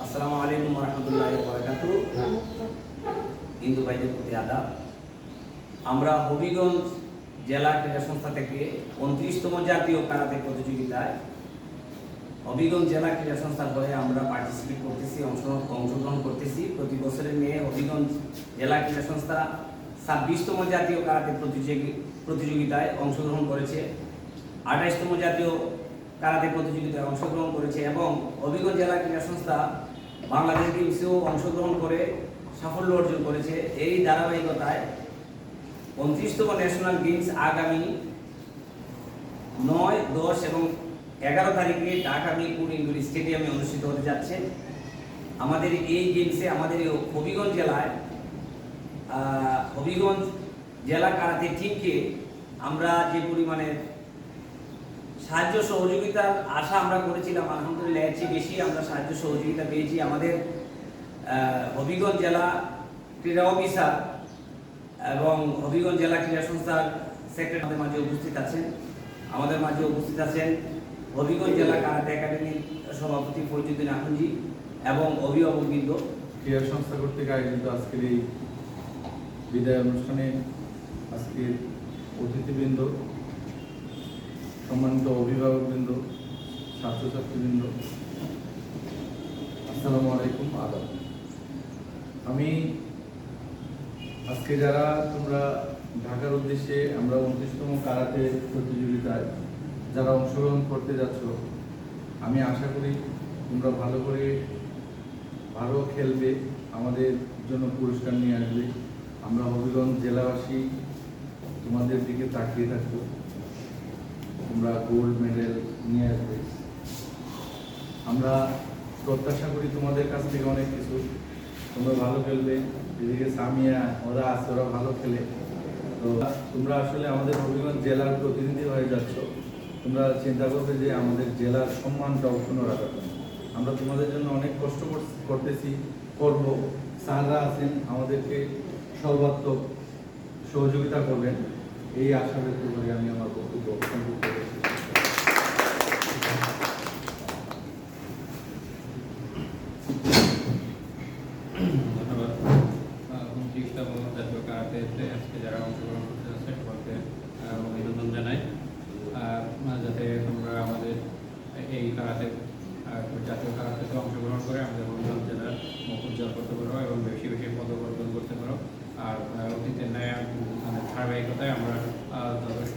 আসসালামু আলাইকুম ওয়া রাহমাতুল্লাহি ওয়া বারাকাতুহু। হিন্দু ভাইদের প্রতি আদাব। আমরা হবিগঞ্জ জেলা ক্রীড়া সংস্থা থেকে 29তম জাতীয় কারাতে প্রতিযোগিতায় হবিগঞ্জ জেলা ক্রীড়া সংস্থার হয়ে আমরা পার্টিসিপেট করতেছি, অংশগ্রহণ করতেছি। প্রতি বছরের মেয়ে হবিগঞ্জ জেলা ক্রীড়া সংস্থা 26তম জাতীয় কারাতে প্রতিযোগিতায় অংশগ্রহণ করেছে, 28তম জাতীয় কারাতে প্রতিযোগিতায় অংশগ্রহণ করেছে এবং হবিগঞ্জ জেলা ক্রীড়া সংস্থা বাংলাদেশ গেমসেও অংশগ্রহণ করে সাফল্য অর্জন করেছে। এই ধারাবাহিকতায় 29তম ন্যাশনাল গেমস আগামী 9, 10 এবং 11 তারিখে ঢাকা মিরপুর ইনডোর স্টেডিয়ামে অনুষ্ঠিত হতে যাচ্ছে। আমাদের এই গেমসে আমাদের হবিগঞ্জ জেলায় হবিগঞ্জ জেলা কারাতে টিমকে আমরা যে পরিমাণে সাহায্য সহযোগিতার আশা আমরা করেছিলাম, আলহামদুলিল্লাহ এর চেয়ে বেশি আমরা সাহায্য সহযোগিতা পেয়েছি। আমাদের হবিগঞ্জ জেলা ক্রীড়া অফিসার এবং হবিগঞ্জ জেলা ক্রীড়া সংস্থার সেক্রেটারি আমাদের মাঝে উপস্থিত আছেন হবিগঞ্জ জেলা কারাতে একাডেমির সভাপতি ফরিদুদ্দিন আখুনজি এবং অভিভাবকবৃন্দ। ক্রীড়া সংস্থা কর্তৃক আয়োজিত আজকের এই বিদায় অনুষ্ঠানে আজকের অতিথিবৃন্দ, সম্মানিত অভিভাবকবৃন্দ, ছাত্রছাত্রীবৃন্দ, আসসালামু আলাইকুম, আদাব। আমি আজকে যারা তোমরা ঢাকার উদ্দেশ্যে আমরা 29তম কারাতে প্রতিযোগিতায় যারা অংশগ্রহণ করতে যাচ্ছ, আমি আশা করি তোমরা ভালো খেলবে, আমাদের জন্য পুরস্কার নিয়ে আসবে। আমরা হবিগঞ্জ জেলাবাসী তোমাদের দিকে তাকিয়ে থাকবো, তোমরা গোল্ড মেডেল নিয়ে আসবে। আমরা প্রত্যাশা করি তোমাদের কাছ থেকে অনেক কিছু। তোমরা ভালো খেলবে, এদিকে সামিয়া ওরা আছে, ওরা ভালো খেলে। তো তোমরা আসলে আমাদের হবিগঞ্জ জেলার প্রতিনিধি হয়ে যাচ্ছ। তোমরা চিন্তা করবে যে আমাদের জেলার সম্মানটা অক্ষুণ্ণ রাখার জন্য আমরা তোমাদের জন্য অনেক কষ্ট করব। স্যাররা আছেন, আমাদেরকে সর্বাত্মক সহযোগিতা করবেন, এই আশা ব্যক্ত করে আমি আমার বক্তব্য সংক্ষিপ্ত করছি। ধন্যবাদ। 29তম জাতীয় কারাতেতে আজকে যারা অংশগ্রহণ করতে যাচ্ছে সকলকে অভিনন্দন জানাই। যাতে তোমরা আমাদের এই কারাতে জাতীয় কারাতেতে অংশগ্রহণ করে আমাদের হবিগঞ্জ জেলার মুখ উজ্জ্বল করতে পারো এবং বেশি বেশি পদক অর্জন করতে পারো। আর অতীতের ন্যায় ধারাবাহিকতায় আমরা যথেষ্ট